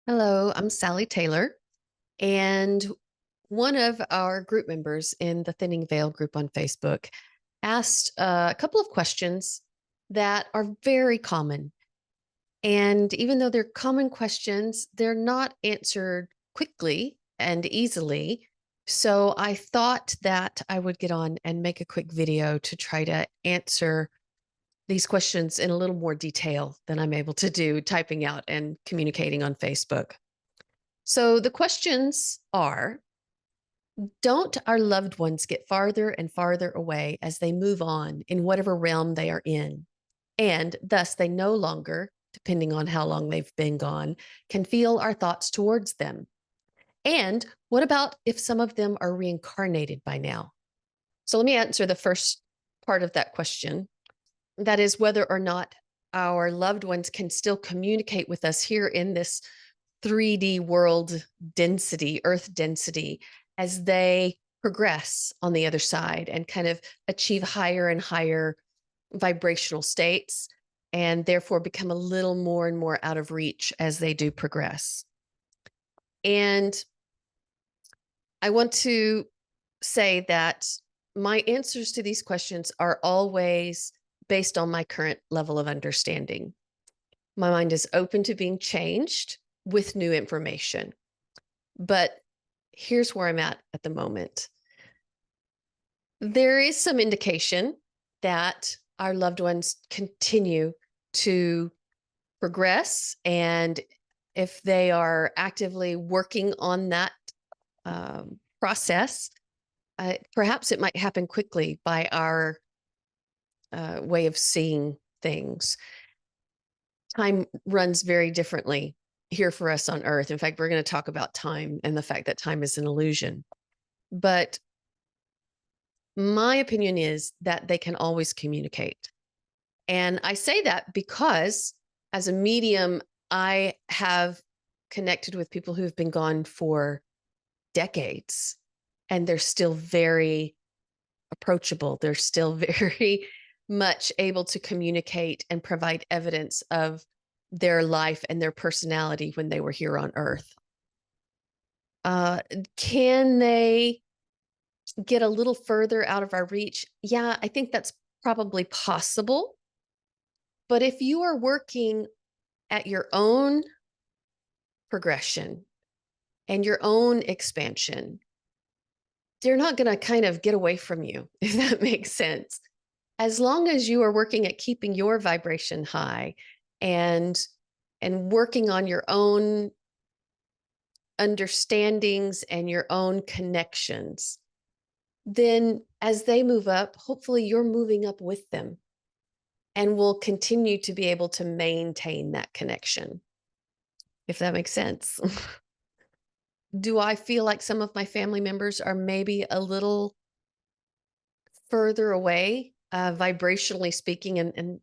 Hello, I'm Sally Taylor, and one of our group members in the Thinning Veil group on Facebook asked a couple of questions that are very common. And even though they're common questions, they're not answered quickly and easily. So I thought that I would get on and make a quick video to try to answer these questions in a little more detail than I'm able to do typing out and communicating on Facebook. So the questions are: don't our loved ones get farther and farther away as they move on in whatever realm they are in? And thus they no longer, depending on how long they've been gone, can feel our thoughts towards them. And what about if some of them are reincarnated by now? So let me answer the first part of that question. That is whether or not our loved ones can still communicate with us here in this 3D world density, earth density, as they progress on the other side and kind of achieve higher and higher vibrational states, and therefore become a little more and more out of reach as they do progress. And I want to say that my answers to these questions are always based on my current level of understanding. My mind is open to being changed with new information. But here's where I'm at the moment. There is some indication that our loved ones continue to progress. And if they are actively working on that process, perhaps it might happen quickly by our way of seeing things. Time runs very differently here for us on Earth. In fact, we're going to talk about time and the fact that time is an illusion. But my opinion is that they can always communicate. And I say that because as a medium, I have connected with people who've been gone for decades, and they're still very approachable. They're still very much able to communicate and provide evidence of their life and their personality when they were here on Earth. Can they get a little further out of our reach? Yeah, I think that's probably possible. But if you are working at your own progression and your own expansion, they're not going to kind of get away from you, if that makes sense. As long as you are working at keeping your vibration high and working on your own understandings and your own connections, then as they move up, hopefully you're moving up with them and will continue to be able to maintain that connection, if that makes sense. Do I feel like some of my family members are maybe a little further away, vibrationally speaking, and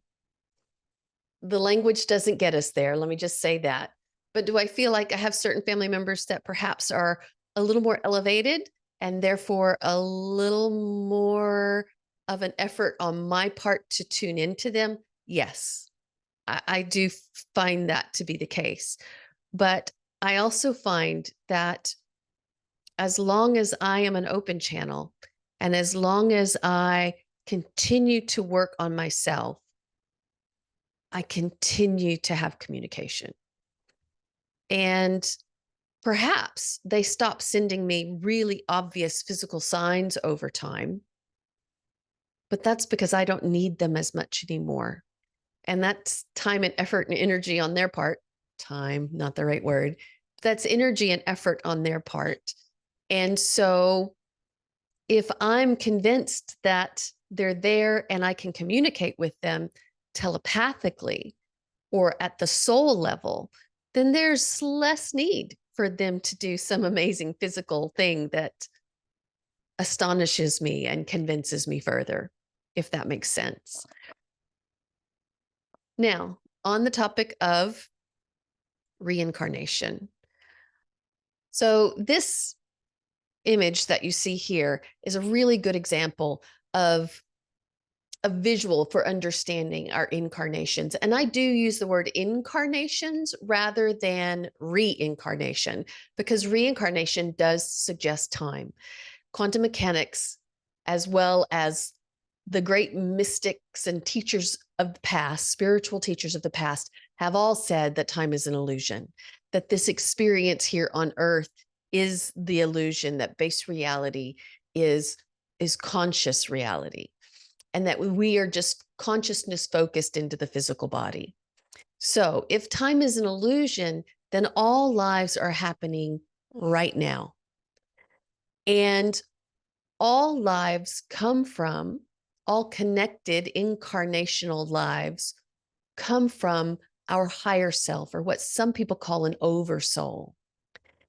the language doesn't get us there. Let me just say that. But do I feel like I have certain family members that perhaps are a little more elevated and therefore a little more of an effort on my part to tune into them? Yes, I do find that to be the case. But I also find that as long as I am an open channel and as long as I continue to work on myself, I continue to have communication. And perhaps they stop sending me really obvious physical signs over time, but that's because I don't need them as much anymore. And that's time and effort and energy on their part. Time, not the right word. That's energy and effort on their part. And so if I'm convinced that they're there and I can communicate with them telepathically or at the soul level, then there's less need for them to do some amazing physical thing that astonishes me and convinces me further, if that makes sense. Now, on the topic of reincarnation. So, this image that you see here is a really good example of a visual for understanding our incarnations. And I do use the word incarnations rather than reincarnation, because reincarnation does suggest time. Quantum mechanics, as well as the great mystics and teachers of the past, spiritual teachers of the past, have all said that time is an illusion, that this experience here on earth is the illusion, that base reality is conscious reality, and that we are just consciousness focused into the physical body. So if time is an illusion, then all lives are happening right now. And all lives come from, all connected incarnational lives come from our higher self, or what some people call an oversoul.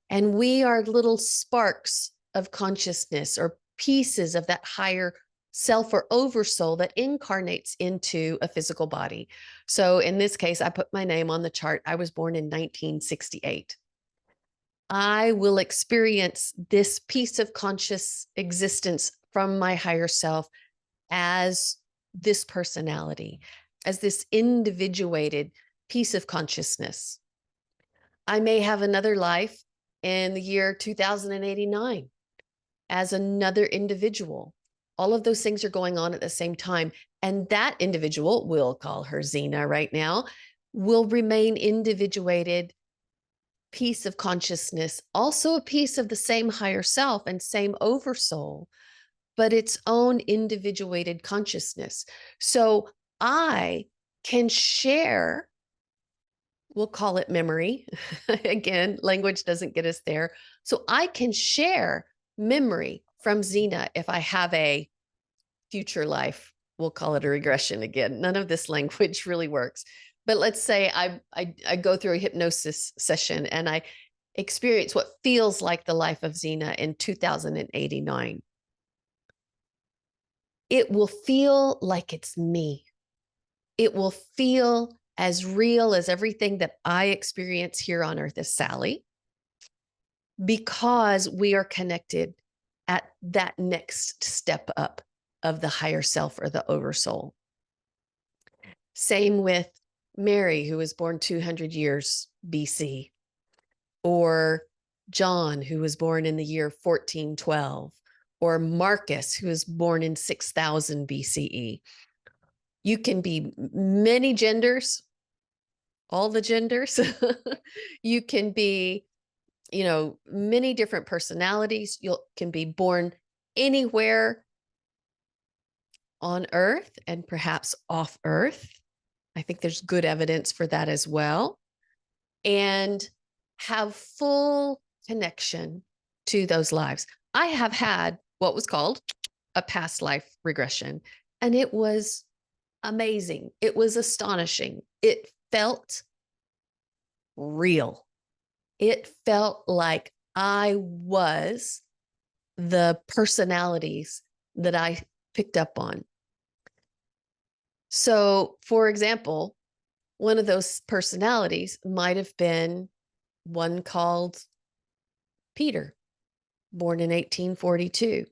And we are little sparks of consciousness or pieces of that higher self or oversoul that incarnates into a physical body. So in this case, I put my name on the chart. I was born in 1968. I will experience this piece of conscious existence from my higher self as this personality, as this individuated piece of consciousness. I may have another life in the year 2089 as another individual. All of those things are going on at the same time. And that individual, we'll call her Xena right now, will remain individuated piece of consciousness, also a piece of the same higher self and same oversoul, but its own individuated consciousness. So I can share, we'll call it memory. Again, language doesn't get us there. So I can share memory from Xena if I have a future life. We'll call it a regression again. None of this language really works. But let's say I go through a hypnosis session and I experience what feels like the life of Xena in 2089. It will feel like it's me. It will feel as real as everything that I experience here on earth as Sally, because we are connected at that next step up of the higher self or the oversoul. Same with Mary, who was born 200 years BC, or John, who was born in the year 1412, or Marcus, who was born in 6000 BCE. You can be many genders, all the genders. You can be, many different personalities. You can be born anywhere on earth and perhaps off earth. I think there's good evidence for that as well. And have full connection to those lives. I have had what was called a past life regression, and it was amazing. It was astonishing. It felt real. It felt like I was the personalities that I picked up on. So, for example, one of those personalities might have been one called Peter, born in 1842.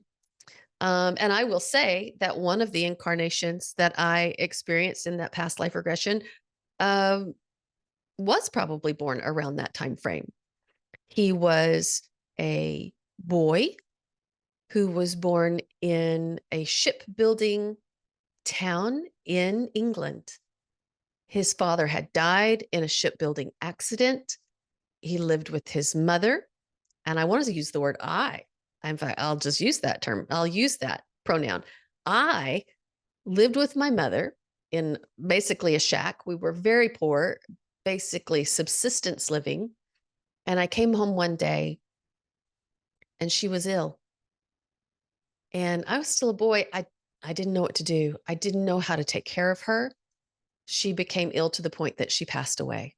And I will say that one of the incarnations that I experienced in that past life regression was probably born around that time frame. He was a boy who was born in a shipbuilding town in England. His father had died in a shipbuilding accident. He lived with his mother. And I wanted to use the word I. In fact, I'll just use that term. I'll use that pronoun. I lived with my mother in basically a shack. We were very poor, basically subsistence living. And I came home one day and she was ill. And I was still a boy. I didn't know what to do. I didn't know how to take care of her. She became ill to the point that she passed away.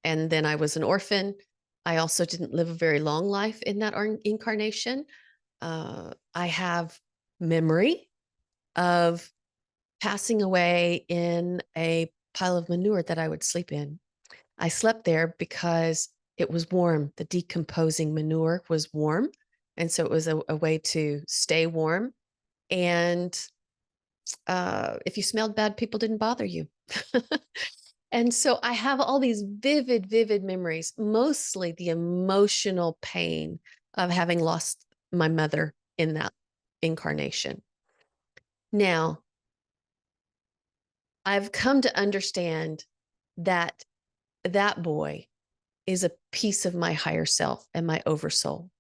And then I was an orphan. I also didn't live a very long life in that incarnation. I have memory of passing away in a pile of manure that I would sleep in. I slept there because it was warm. The decomposing manure was warm. And so it was a way to stay warm. And if you smelled bad, people didn't bother you. And so I have all these vivid, vivid memories, mostly the emotional pain of having lost my mother in that incarnation. Now, I've come to understand that that boy is a piece of my higher self and my oversoul.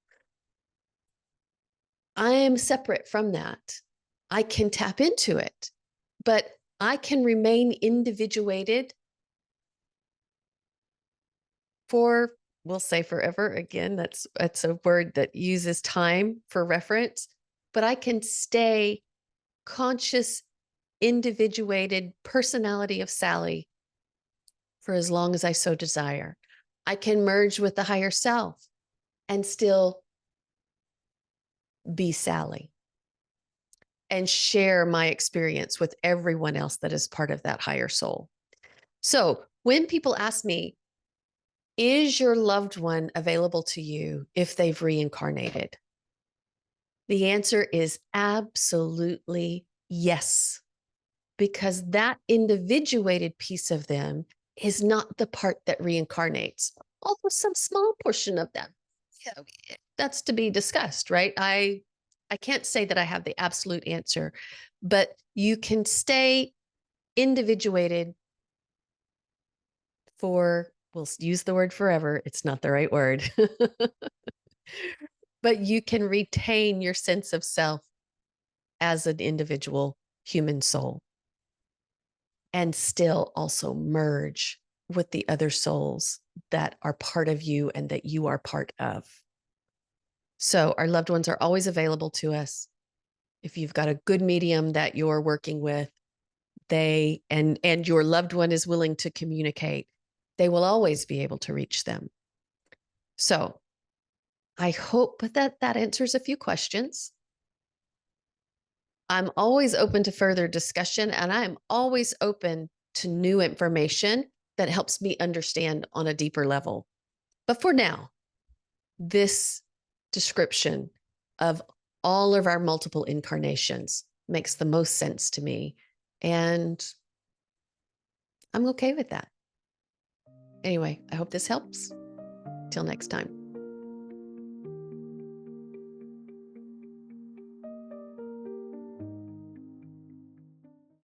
I am separate from that. I can tap into it, but I can remain individuated for, we'll say forever. Again, that's a word that uses time for reference, but I can stay conscious, individuated personality of Sally for as long as I so desire. I can merge with the higher self and still be Sally and share my experience with everyone else that is part of that higher soul. So when people ask me, is your loved one available to you if they've reincarnated? The answer is absolutely yes, because that individuated piece of them is not the part that reincarnates. Although some small portion of them, yeah, that's to be discussed, right? I can't say that I have the absolute answer, but you can stay individuated for, we'll use the word forever. It's not the right word, but you can retain your sense of self as an individual human soul and still also merge with the other souls that are part of you and that you are part of. So our loved ones are always available to us. If you've got a good medium that you're working with, they and your loved one is willing to communicate, they will always be able to reach them. So I hope that that answers a few questions. I'm always open to further discussion, and I'm always open to new information that helps me understand on a deeper level. But for now, this description of all of our multiple incarnations makes the most sense to me. And I'm okay with that. Anyway, I hope this helps. Till next time.